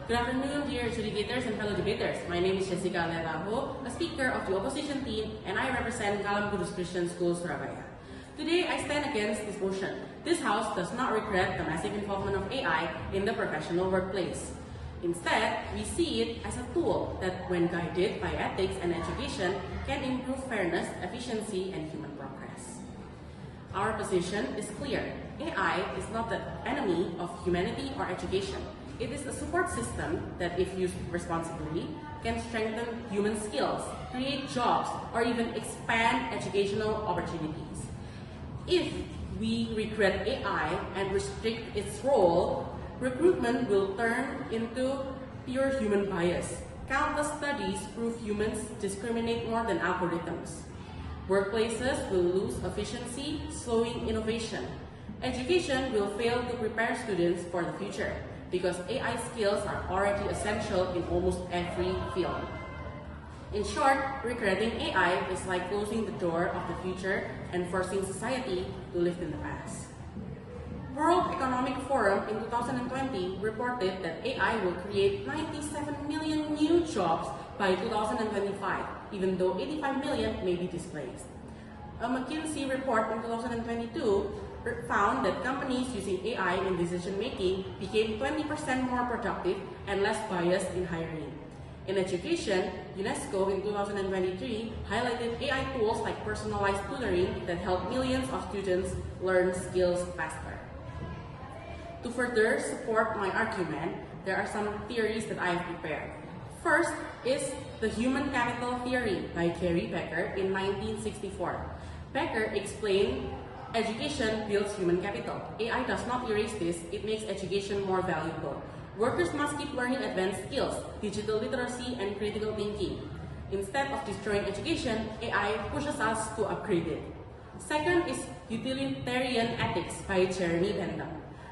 Good afternoon, dear adjudicators and fellow debaters. My name is Jessica Letaho, a speaker of the opposition team, and I represent Kalam Kudus Christian School, Surabaya. Today, I stand against this motion. This House does not regret the massive involvement of AI in the professional workplace. Instead, we see it as a tool that, when guided by ethics and education, can improve fairness, efficiency, and human progress. Our position is clear. AI is not the enemy of humanity or education. It is a support system that, if used responsibly, can strengthen human skills, create jobs, or even expand educational opportunities. If we regret AI and restrict its role, recruitment will turn into pure human bias. Countless studies prove humans discriminate more than algorithms. Workplaces will lose efficiency, slowing innovation. Education will fail to prepare students for the future, because AI skills are already essential in almost every field. In short, regretting AI is like closing the door of the future and forcing society to live in the past. World Economic Forum in 2020 reported that AI will create 97 million new jobs by 2025, even though 85 million may be displaced. A McKinsey report in 2022 found that companies using AI in decision-making became 20% more productive and less biased in hiring. In education, UNESCO in 2023 highlighted AI tools like personalized tutoring that help millions of students learn skills faster. To further support my argument, there are some theories that I have prepared. First is the human capital theory by Gary Becker in 1964. Becker explained education builds human capital. AI does not erase this, it makes education more valuable. Workers must keep learning advanced skills, digital literacy, and critical thinking. Instead of destroying education, AI pushes us to upgrade it. Second is utilitarian ethics by Jeremy Bentham.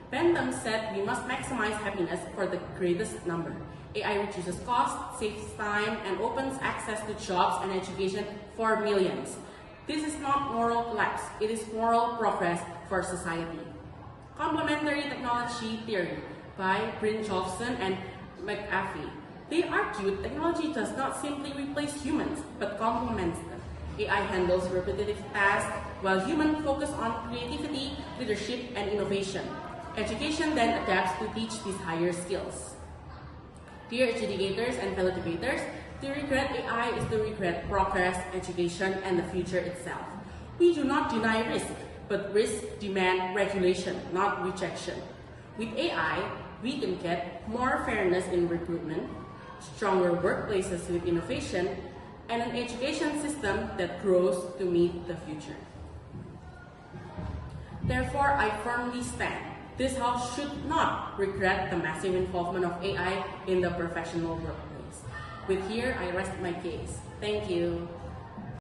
Bentham said we must maximize happiness for the greatest number. AI reduces cost, saves time, and opens access to jobs and education for millions. This is not moral collapse, it is moral progress for society. Complementary technology theory by Brynjolfsson and McAfee. They argued technology does not simply replace humans, but complements them. AI handles repetitive tasks, while humans focus on creativity, leadership, and innovation. Education then adapts to teach these higher skills. Dear adjudicators and fellow debaters, to regret AI is to regret progress, education, and the future itself. We do not deny risk, but risk demands regulation, not rejection. With AI, we can get more fairness in recruitment, stronger workplaces with innovation, and an education system that grows to meet the future. Therefore, I firmly stand. This House should not regret the massive involvement of AI in the professional workplace. With here, I rest my case. Thank you.